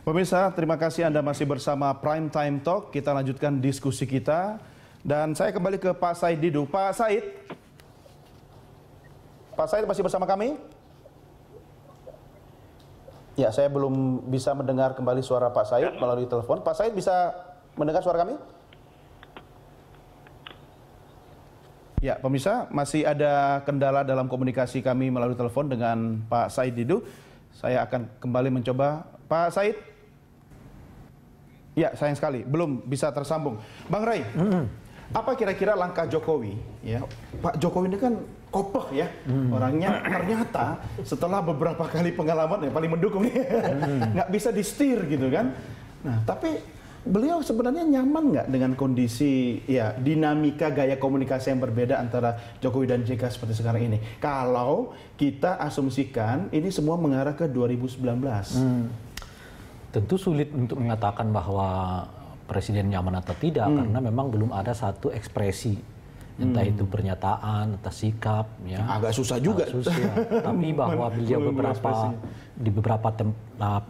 Pemirsa, terima kasih Anda masih bersama Prime Time Talk. Kita lanjutkan diskusi kita. Dan saya kembali ke Pak Said Didu. Pak Said masih bersama kami? Ya, saya belum bisa mendengar kembali suara Pak Said melalui telepon. Pak Said bisa mendengar suara kami? Ya, pemirsa, masih ada kendala dalam komunikasi kami melalui telepon dengan Pak Said Didu. Saya akan kembali mencoba. Pak Said? Ya, sayang sekali, belum bisa tersambung. Bang Ray, apa kira-kira langkah Jokowi? Ya, Pak Jokowi ini kan kokoh ya, orangnya ternyata setelah beberapa kali pengalaman, ya paling mendukung, nggak bisa di-steer gitu kan. Nah, tapi beliau sebenarnya nyaman nggak dengan kondisi ya dinamika gaya komunikasi yang berbeda antara Jokowi dan JK seperti sekarang ini? Kalau kita asumsikan ini semua mengarah ke 2019. Tentu sulit untuk mengatakan bahwa presiden nyaman atau tidak karena memang belum ada satu ekspresi, entah itu pernyataan, entah sikap, ya. Agak susah juga. Agak susah. Tapi bahwa beliau di beberapa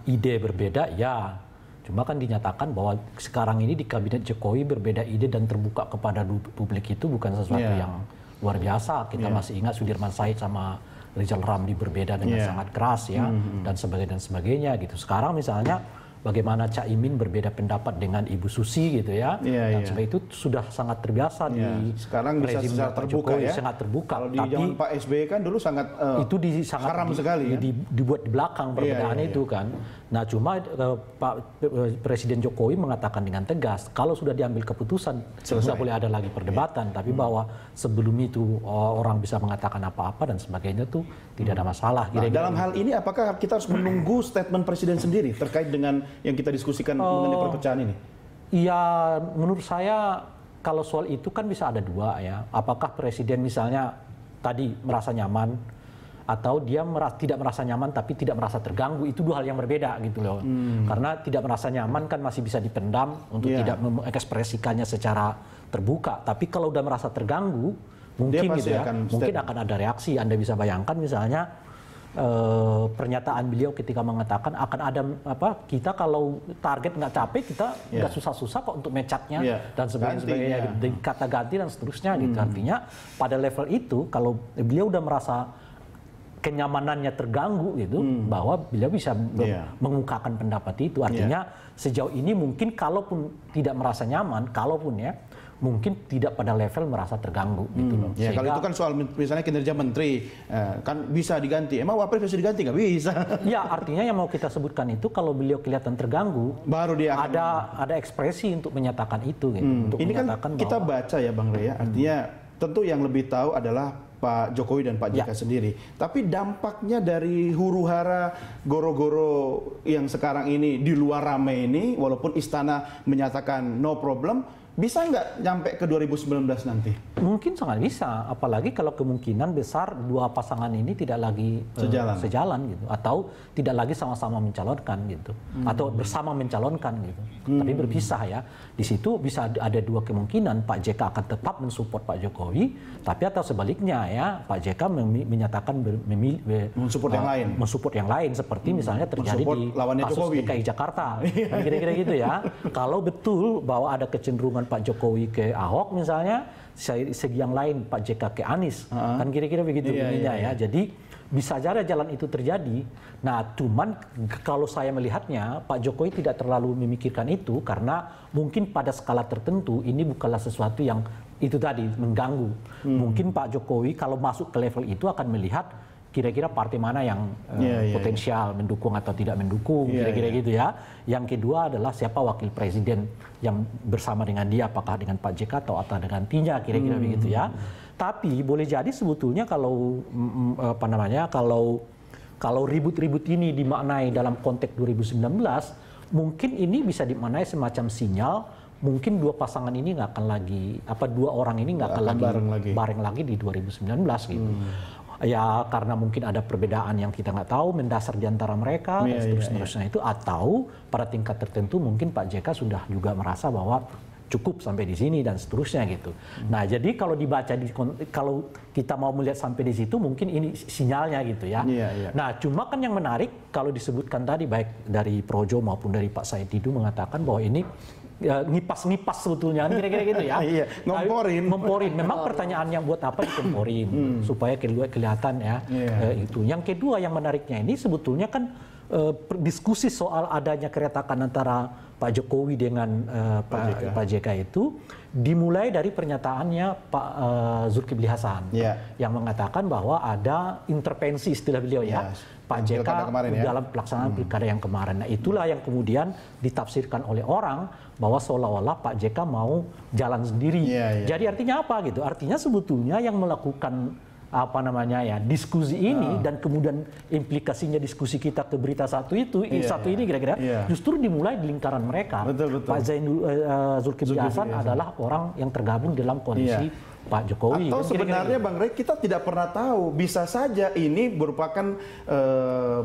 ide berbeda, ya. Cuma kan dinyatakan bahwa sekarang ini di kabinet Jokowi berbeda ide dan terbuka kepada publik itu bukan sesuatu yang luar biasa. Kita masih ingat Sudirman Said sama Rizal Ramli berbeda dengan sangat keras ya, dan sebagainya gitu. Sekarang misalnya bagaimana Cak Imin berbeda pendapat dengan Ibu Susi gitu ya, dan sebagainya itu sudah sangat terbiasa di sekarang bisa secara terbuka Jokowi, ya. Sangat terbuka. Kalau di zaman Pak SBY kan dulu sangat itu sangat haram sekali ya. Dibuat di belakang perbedaan itu kan. Nah cuma Pak Presiden Jokowi mengatakan dengan tegas kalau sudah diambil keputusan tidak boleh ada lagi perdebatan, tapi bahwa sebelum itu orang bisa mengatakan apa-apa dan sebagainya tuh tidak ada masalah. Nah, dalam hal ini apakah kita harus menunggu statement Presiden sendiri terkait dengan yang kita diskusikan mengenai perpecahan ini? Ya menurut saya kalau soal itu kan bisa ada dua ya. Apakah Presiden misalnya tadi merasa nyaman atau dia tidak merasa nyaman tapi tidak merasa terganggu, itu dua hal yang berbeda gitu loh. Karena tidak merasa nyaman kan masih bisa dipendam untuk tidak mengekspresikannya secara terbuka. Tapi kalau udah merasa terganggu mungkin gitu ya, mungkin akan ada reaksi. Anda bisa bayangkan misalnya pernyataan beliau ketika mengatakan akan ada kita kalau target nggak capek kita nggak susah-susah kok untuk mecatnya dan sebagainya, kata ganti dan seterusnya gitu. Artinya pada level itu kalau beliau udah merasa kenyamanannya terganggu gitu, bahwa beliau bisa mengungkapkan pendapat itu. Artinya sejauh ini mungkin kalaupun tidak merasa nyaman, kalaupun ya mungkin tidak pada level merasa terganggu gitu loh. Ya, kalau itu kan soal misalnya kinerja menteri kan bisa diganti. Emang Wapres bisa diganti nggak bisa? Ya artinya yang mau kita sebutkan itu kalau beliau kelihatan terganggu, baru dia ada ekspresi untuk menyatakan itu gitu. Untuk ini kan kita baca ya Bang Ray, artinya tentu yang lebih tahu adalah Pak Jokowi dan Pak JK sendiri. Tapi dampaknya dari huru-hara goro-goro yang sekarang ini di luar ramai ini, walaupun istana menyatakan no problem, bisa nggak nyampe ke 2019 nanti? Mungkin sangat bisa, apalagi kalau kemungkinan besar dua pasangan ini tidak lagi sejalan gitu, atau tidak lagi sama-sama mencalonkan gitu, atau bersama mencalonkan gitu, tapi berpisah ya. Di situ bisa ada dua kemungkinan, Pak JK akan tetap mensupport Pak Jokowi, tapi atau sebaliknya ya, Pak JK menyatakan mensupport yang lain, seperti misalnya terjadi di kasus DKI Jakarta, kira-kira gitu ya. Kalau betul bahwa ada kecenderungan Pak Jokowi ke Ahok misalnya, segi yang lain Pak JK ke Anies, kan kira-kira begitu bunyinya ya. Jadi bisa saja jalan itu terjadi. Nah, cuman kalau saya melihatnya Pak Jokowi tidak terlalu memikirkan itu karena mungkin pada skala tertentu ini bukanlah sesuatu yang itu tadi mengganggu. Mungkin Pak Jokowi kalau masuk ke level itu akan melihat kira-kira partai mana yang potensial mendukung atau tidak mendukung, kira-kira gitu ya. Yang kedua adalah siapa wakil presiden yang bersama dengan dia, apakah dengan Pak JK atau dengan Tinya, kira-kira begitu ya. Tapi boleh jadi sebetulnya kalau kalau ribut-ribut ini dimaknai dalam konteks 2019, mungkin ini bisa dimaknai semacam sinyal. Mungkin dua pasangan ini nggak akan lagi, dua orang ini nggak akan bareng lagi di 2019 gitu. Ya karena mungkin ada perbedaan yang kita nggak tahu mendasar di antara mereka dan seterusnya itu, atau pada tingkat tertentu mungkin Pak JK sudah juga merasa bahwa cukup sampai di sini dan seterusnya gitu. Nah, jadi kalau dibaca kalau kita mau melihat sampai di situ mungkin ini sinyalnya gitu ya. Nah, cuma kan yang menarik kalau disebutkan tadi baik dari Projo maupun dari Pak Said Didu mengatakan bahwa ini ngipas-ngipas sebetulnya kira-kira gitu ya. Ngomporin. Memang pertanyaannya buat apa dikomporin supaya kelihatan ya. Itu. Yang kedua yang menariknya ini sebetulnya kan diskusi soal adanya keretakan antara Pak Jokowi dengan Pak JK itu dimulai dari pernyataannya Pak Zulkifli Hasan yang mengatakan bahwa ada intervensi istilah beliau Pak JK dalam pelaksanaan pilkada yang kemarin. Nah, itulah yang kemudian ditafsirkan oleh orang bahwa seolah-olah Pak JK mau jalan sendiri. Jadi artinya apa gitu? Artinya sebetulnya yang melakukan diskusi ini dan kemudian implikasinya diskusi kita ke berita satu ini kira-kira justru dimulai di lingkaran mereka. Pak Zulkifli Hasan adalah orang yang tergabung dalam koalisi Pak Jokowi. Atau sebenarnya Bang Rey, kita tidak pernah tahu, bisa saja ini merupakan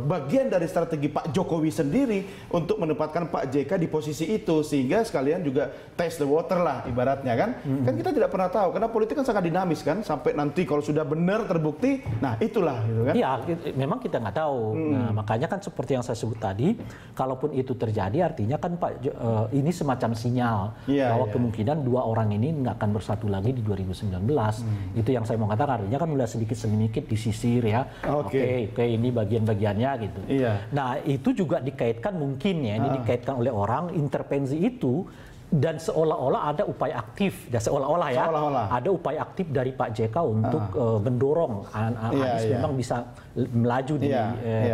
bagian dari strategi Pak Jokowi sendiri untuk menempatkan Pak JK di posisi itu, sehingga sekalian juga test the water lah ibaratnya kan. Kan kita tidak pernah tahu, karena politik kan sangat dinamis kan, sampai nanti kalau sudah benar terbukti, nah itulah gitu kan. Iya, memang kita nggak tahu. Nah, makanya kan seperti yang saya sebut tadi, kalaupun itu terjadi artinya kan ini semacam sinyal bahwa kemungkinan dua orang ini nggak akan bersatu lagi di 2019. Itu yang saya mau katakan, artinya kan mulai sedikit-sedikit disisir ya. Oke, ini bagian-bagiannya gitu. Nah, itu juga dikaitkan mungkin ya, ini dikaitkan oleh orang intervensi itu. Dan seolah-olah ada upaya aktif, seolah-olah ada upaya aktif dari Pak JK untuk mendorong Anies memang bisa melaju di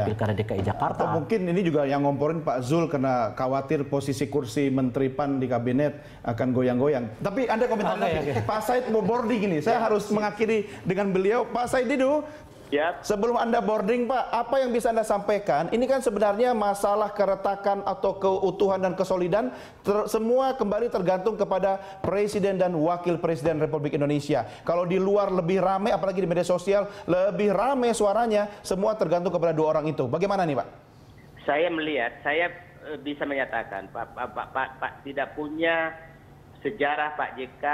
Pilkada DKI Jakarta. Atau mungkin ini juga yang ngomporin Pak Zul karena khawatir posisi kursi Menteri PAN di kabinet akan goyang-goyang. Tapi Anda komentar lagi. Pak Said mau boarding ini, saya harus mengakhiri dengan beliau. Pak Said Didu, sebelum Anda boarding Pak, apa yang bisa Anda sampaikan? Ini kan sebenarnya masalah keretakan atau keutuhan dan kesolidan semua kembali tergantung kepada Presiden dan Wakil Presiden Republik Indonesia. Kalau di luar lebih ramai, apalagi di media sosial, lebih ramai suaranya, semua tergantung kepada dua orang itu. Bagaimana nih Pak? Saya melihat, saya bisa menyatakan Pak tidak punya sejarah Pak JK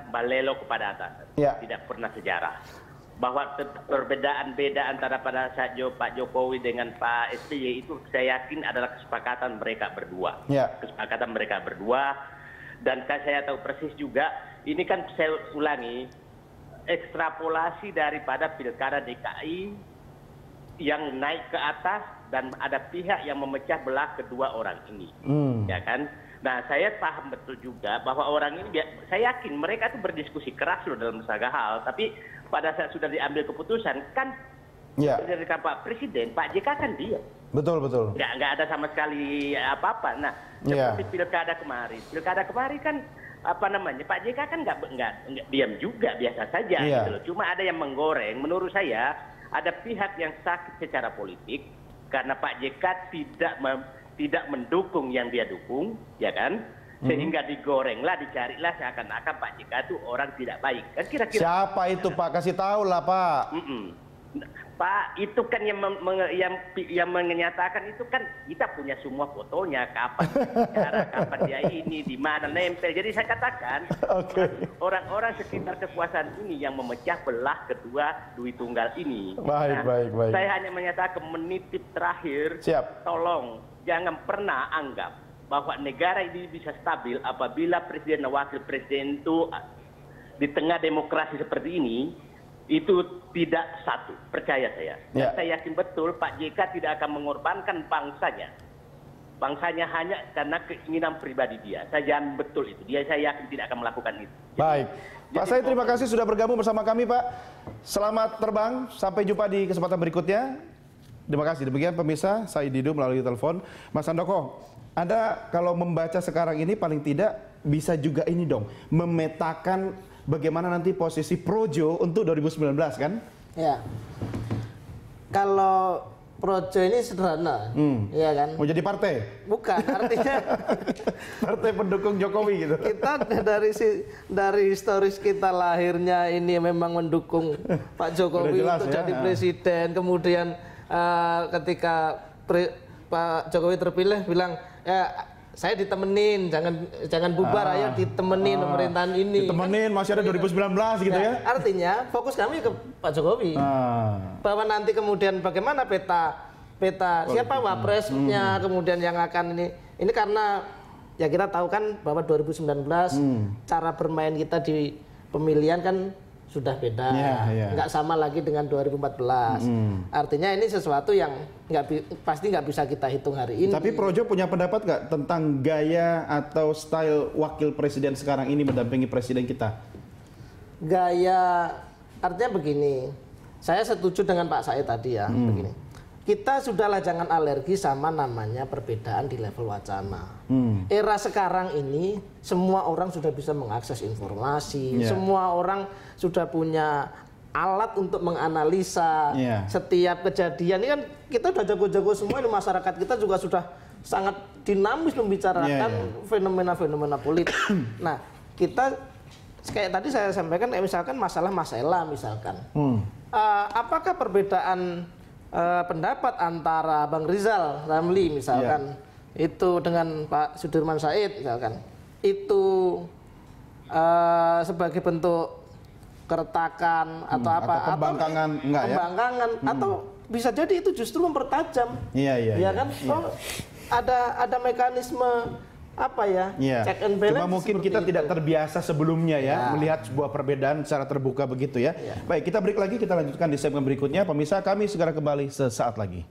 balelo kepada atasan. Tidak pernah sejarah. Bahwa perbedaan beda antara pada saat Pak Jokowi dengan Pak SBY itu saya yakin adalah kesepakatan mereka berdua. Kesepakatan mereka berdua. Dan saya tahu persis juga, ini kan saya ulangi, ekstrapolasi daripada Pilkada DKI yang naik ke atas dan ada pihak yang memecah belah kedua orang ini. Ya kan? Nah, saya paham betul juga bahwa orang ini, saya yakin mereka itu berdiskusi keras loh dalam segala hal. Tapi pada saat sudah diambil keputusan, kan dari Pak Presiden, Pak JK kan diam. Betul. Nggak ada sama sekali apa-apa. Nah, seperti pilkada kemarin kan Pak JK kan nggak diam juga, biasa saja gitu loh. Cuma ada yang menggoreng. Menurut saya ada pihak yang sakit secara politik karena Pak JK tidak mendukung yang dia dukung, ya kan? Sehingga digorenglah, dicarilah seakan-akan Pak JK itu orang tidak baik. Kan kira-kira siapa itu Pak? Kasih tahu lah Pak. Pak, itu kan yang menyatakan itu kan kita punya semua fotonya, kapan bicara, kapan dia ini, di mana nempel. Jadi saya katakan orang-orang sekitar kekuasaan ini yang memecah belah kedua Dwi Tunggal ini. Baik. Saya hanya menyatakan menitip terakhir, tolong jangan pernah anggap bahwa negara ini bisa stabil apabila presiden dan wakil presiden itu di tengah demokrasi seperti ini itu tidak satu, percaya saya. Dan saya yakin betul Pak JK tidak akan mengorbankan bangsanya hanya karena keinginan pribadi dia. Saya jamin betul itu. Saya yakin tidak akan melakukan itu. Baik. Pak Said, terima kasih sudah bergabung bersama kami Pak. Selamat terbang, sampai jumpa di kesempatan berikutnya. Terima kasih. Demikian pemirsa, Said Didu melalui telepon. Mas Handoko, Anda kalau membaca sekarang ini paling tidak bisa juga ini dong, memetakan bagaimana nanti posisi Projo untuk 2019 kan? Ya. Kalau Projo ini sederhana, ya kan? Mau jadi partai? Bukan, artinya partai pendukung Jokowi gitu. Kita dari historis kita lahirnya ini memang mendukung Pak Jokowi jelas, untuk jadi presiden. Kemudian ketika Pak Jokowi terpilih bilang, ya saya ditemenin, jangan bubar, ayo ditemenin pemerintahan ini. Ditemenin, masih ada 2019 gitu ya. Artinya fokus kami ke Pak Jokowi. Bahwa nanti kemudian bagaimana peta siapa wapresnya kemudian yang akan ini karena ya kita tahu kan bahwa 2019 cara bermain kita di pemilihan kan sudah beda, nggak sama lagi dengan 2014. Artinya ini sesuatu yang pasti nggak bisa kita hitung hari ini. Tapi Projo punya pendapat nggak tentang gaya atau style wakil presiden sekarang ini mendampingi presiden kita? Gaya, artinya begini, saya setuju dengan Pak Said tadi ya, begini. Kita sudahlah jangan alergi sama namanya perbedaan di level wacana. Era sekarang ini semua orang sudah bisa mengakses informasi, semua orang sudah punya alat untuk menganalisa setiap kejadian. Ini kan kita udah jago-jago semua, ini masyarakat kita juga sudah sangat dinamis membicarakan fenomena-fenomena politik. Nah, kita kayak tadi saya sampaikan, misalkan masalah Mas Ella misalkan. Apakah perbedaan pendapat antara Bang Rizal Ramli misalkan itu dengan Pak Sudirman Said misalkan itu sebagai bentuk keretakan atau apa atau pembangkangan atau, enggak pembangkangan atau bisa jadi itu justru mempertajam ya kan ada mekanisme apa ya, check and balance. Cuma mungkin kita tidak terbiasa sebelumnya melihat sebuah perbedaan secara terbuka begitu ya. Baik, kita break lagi, kita lanjutkan di segmen berikutnya. Pemirsa, kami segera kembali sesaat lagi.